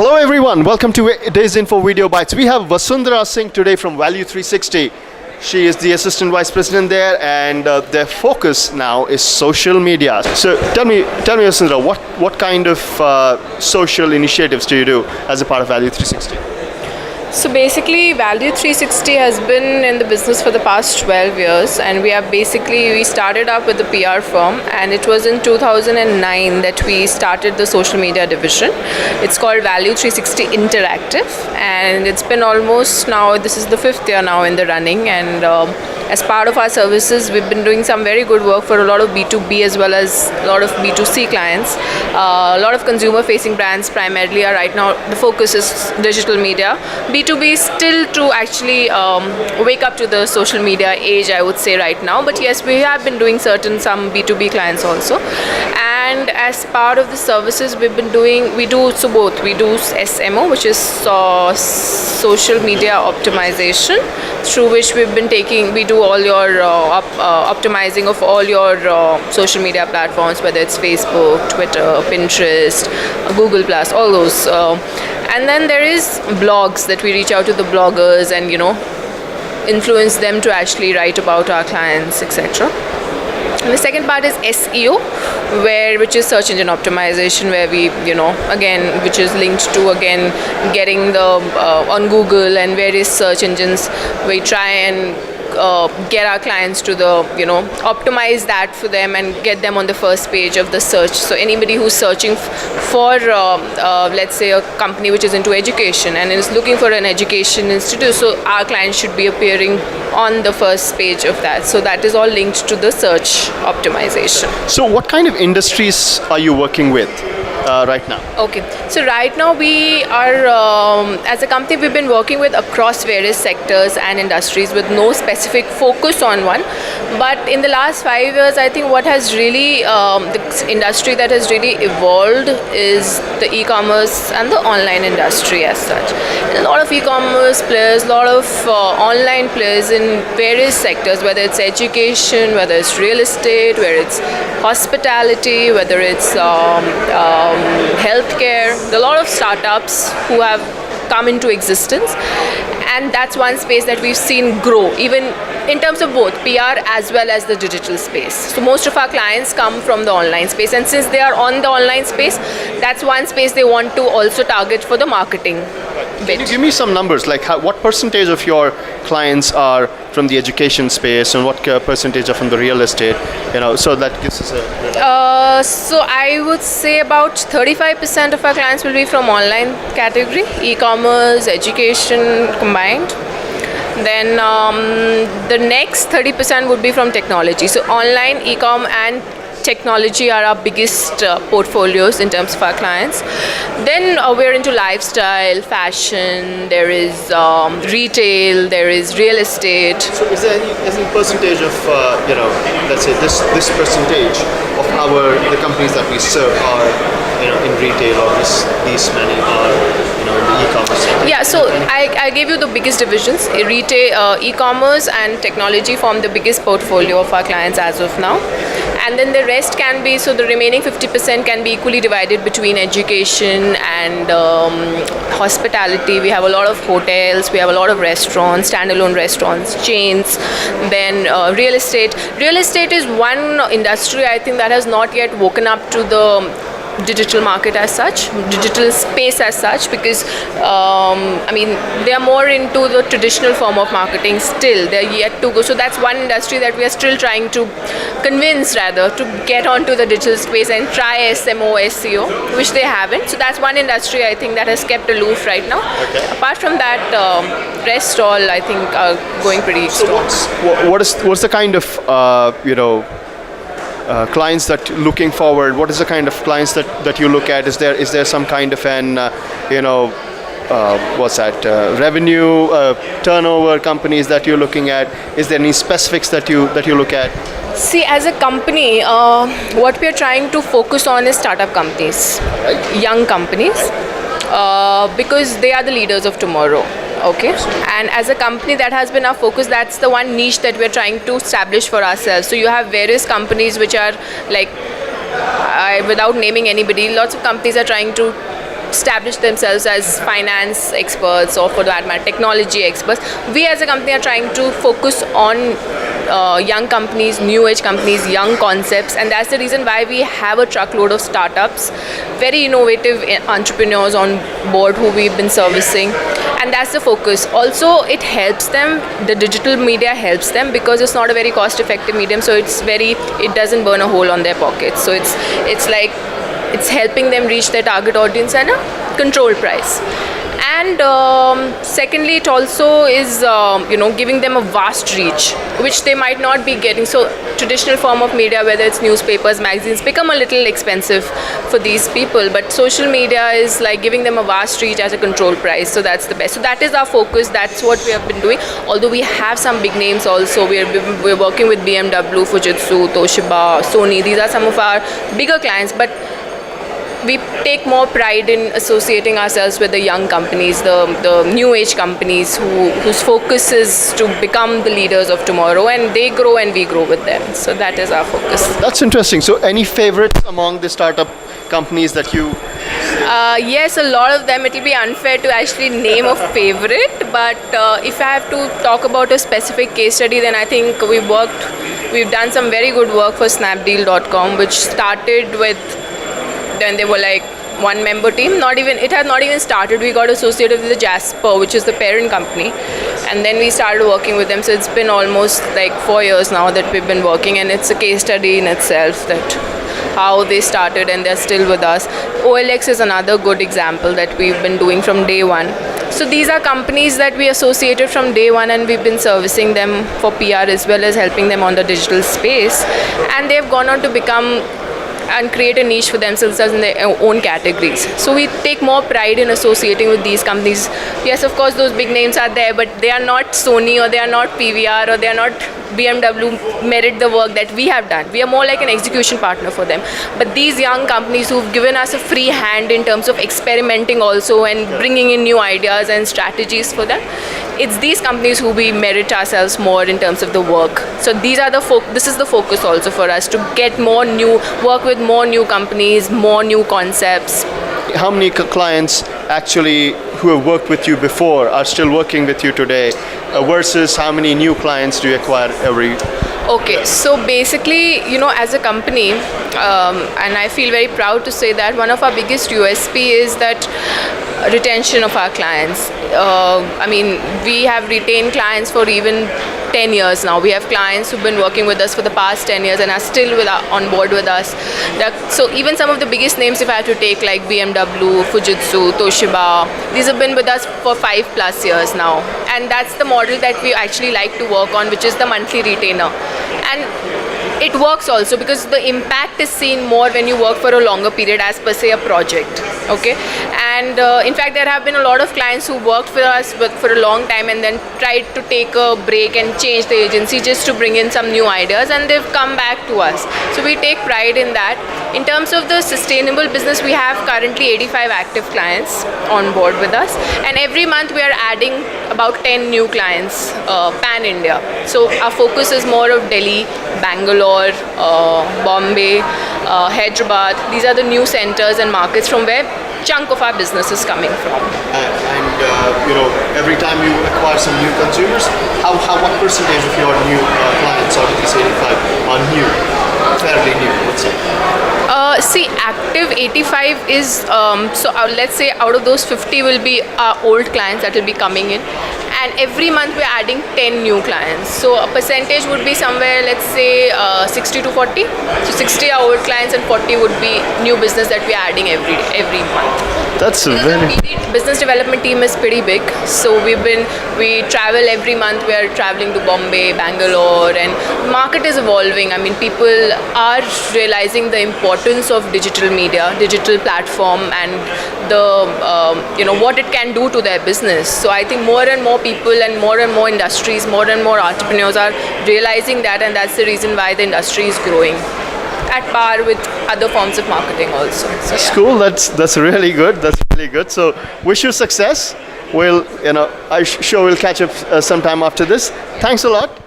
Hello everyone, welcome to Days Info Video Bites. We have Vasundhra Singh today from Value360. She is the Assistant Vice President there, and their focus now is social media. So tell me Vasundhra, what kind of social initiatives do you do as a part of Value360? So basically, Value360 has been in the business for the past 12 years, and we started up with the PR firm, and it was in 2009 that we started the social media division. It's called Value360 Interactive, and it's been almost now, this is the 5th year now in the running, and as part of our services, we've been doing some very good work for a lot of B2B as well as a lot of B2C clients. A lot of consumer-facing brands primarily are right now, the focus is digital media. B2B is still to actually wake up to the social media age, I would say right now. But yes, we have been doing some B2B clients also. And as part of the services we do both. We do SMO, which is social media optimization, through which we do all your optimizing of all your social media platforms, whether it's Facebook, Twitter, Pinterest, Google+, all those. And then there is blogs that we reach out to the bloggers and, influence them to actually write about our clients, etc. And the second part is SEO, which is search engine optimization, where we, which is linked to getting the on Google and various search engines. We try and get our clients to optimize that for them and get them on the first page of the search. So anybody who's searching for, let's say, a company which is into education and is looking for an education institute, so our clients should be appearing on the first page of that. So that is all linked to the search optimization. So what kind of industries are you working with right now? Okay, so right now we are, as a company, we've been working with across various sectors and industries with no specific focus on one. But in the last 5 years, I think what has really, the industry that has really evolved is the e-commerce and the online industry as such. And a lot of e-commerce players, a lot of online players in various sectors, whether it's education, whether it's real estate, whether it's hospitality, whether it's healthcare. There are a lot of startups who have come into existence, and that's one space that we've seen grow, even in terms of both PR as well as the digital space. So most of our clients come from the online space, and since they are on the online space, that's one space they want to also target for the marketing bit. Can you give me some numbers, like what percentage of your clients are from the education space and what percentage are from the real estate, so that gives us a... So I would say about 35% of our clients will be from online category, e-commerce, education combined. Then the next 30% would be from technology. So online, e-com and technology are our biggest portfolios in terms of our clients. Then we're into lifestyle, fashion, there is retail, there is real estate. So is there any percentage of, let's say this percentage of the companies that we serve are, in retail, or these many are, in the e-commerce sector? Yeah, so I gave you the biggest divisions. Retail, e-commerce and technology form the biggest portfolio of our clients as of now. And then the rest can be, so the remaining 50% can be equally divided between education and hospitality. We have a lot of hotels, we have a lot of restaurants, standalone restaurants, chains, then real estate. Real estate is one industry, I think, that has not yet woken up to the digital market as such, digital space as such, because they are more into the traditional form of marketing still. They're yet to go. So that's one industry that we are still trying to convince, rather, to get onto the digital space and try SMO, SEO, which they haven't. So that's one industry, I think, that has kept aloof right now. Okay. Apart from that, rest all, I think, are going pretty strong. So what's the kind of, clients that looking forward? What is the kind of clients that you look at? Is there some kind of an revenue turnover companies that you're looking at? Is there any specifics that you look at? See, as a company, what we are trying to focus on is startup companies, right? Young companies, because they are the leaders of tomorrow. Okay, and as a company, that has been our focus. That's the one niche that we're trying to establish for ourselves. So you have various companies which are like, without naming anybody, lots of companies are trying to establish themselves as finance experts or, for that matter, technology experts. We as a company are trying to focus on young companies, new age companies, young concepts, and that's the reason why we have a truckload of startups, very innovative entrepreneurs on board who we've been servicing, and that's the focus. Also, it helps them, the digital media helps them because it's not a very cost effective medium, so it doesn't burn a hole on their pockets. So it's like it's helping them reach their target audience at a controlled price. And secondly, it also is giving them a vast reach, which they might not be getting. So traditional form of media, whether it's newspapers, magazines, become a little expensive for these people. But social media is like giving them a vast reach at a controlled price. So that's the best. So that is our focus. That's what we have been doing. Although we have some big names also. We're working with BMW, Fujitsu, Toshiba, Sony. These are some of our bigger clients. But we take more pride in associating ourselves with the young companies, the new age companies whose focus is to become the leaders of tomorrow, and they grow and we grow with them. So that is our focus. That's interesting. So any favorites among the startup companies that you... Yes, a lot of them. It will be unfair to actually name a favorite, but if I have to talk about a specific case study, then I think we've done some very good work for Snapdeal.com, which started with, then they were like one member team. It had not even started. We got associated with the Jasper, which is the parent company, and then we started working with them. So it's been almost like 4 years now that we've been working, and it's a case study in itself that how they started and they're still with us. OLX is another good example that we've been doing from day one. So these are companies that we associated from day one, and we've been servicing them for PR as well as helping them on the digital space, and they've gone on to become and create a niche for themselves in their own categories. So we take more pride in associating with these companies. Yes, of course, those big names are there, but they are not Sony or they are not PVR or they are not BMW merit the work that we have done. We are more like an execution partner for them. But these young companies who've given us a free hand in terms of experimenting also and bringing in new ideas and strategies for them, it's these companies who we merit ourselves more in terms of the work. So these are this is the focus also for us, to get more new, work with more new companies, more new concepts. How many clients actually who have worked with you before are still working with you today versus how many new clients do you acquire every? Okay, so basically, as a company, and I feel very proud to say that one of our biggest USP is that retention of our clients. We have retained clients for even 10 years now. We have clients who've been working with us for the past 10 years and are still on board with us. So even some of the biggest names, if I had to take, like BMW, Fujitsu, Toshiba, these have been with us for 5+ years now. And that's the model that we actually like to work on, which is the monthly retainer. And it works also because the impact is seen more when you work for a longer period as per se a project. Okay, and in fact there have been a lot of clients who worked for us for a long time and then tried to take a break and change the agency just to bring in some new ideas, and they've come back to us. So we take pride in that. In terms of the sustainable business, we have currently 85 active clients on board with us, and every month we are adding about 10 new clients pan India. So our focus is more of Delhi, Bangalore, Bombay, Hyderabad. These are the new centers and markets from where chunk of our business is coming from. Every time you acquire some new consumers, what percentage of your new clients out of these 85 are new, fairly new, let's say? See, active 85 is, let's say out of those 50 will be our old clients that will be coming in, and every month we're adding 10 new clients. So a percentage would be somewhere, let's say 60 to 40. So 60 are old clients and 40 would be new business that we're adding every month. That's a very... Business development team is pretty big. So we travel every month. We are traveling to Bombay, Bangalore, and the market is evolving. People are realizing the importance of digital media, digital platform, and the what it can do to their business. So I think more and more people and more industries, more and more entrepreneurs are realizing that, and that's the reason why the industry is growing at par with other forms of marketing also. So, that's cool. That's really good. That's really good. So wish you success. We'll catch up sometime after this. Thanks a lot.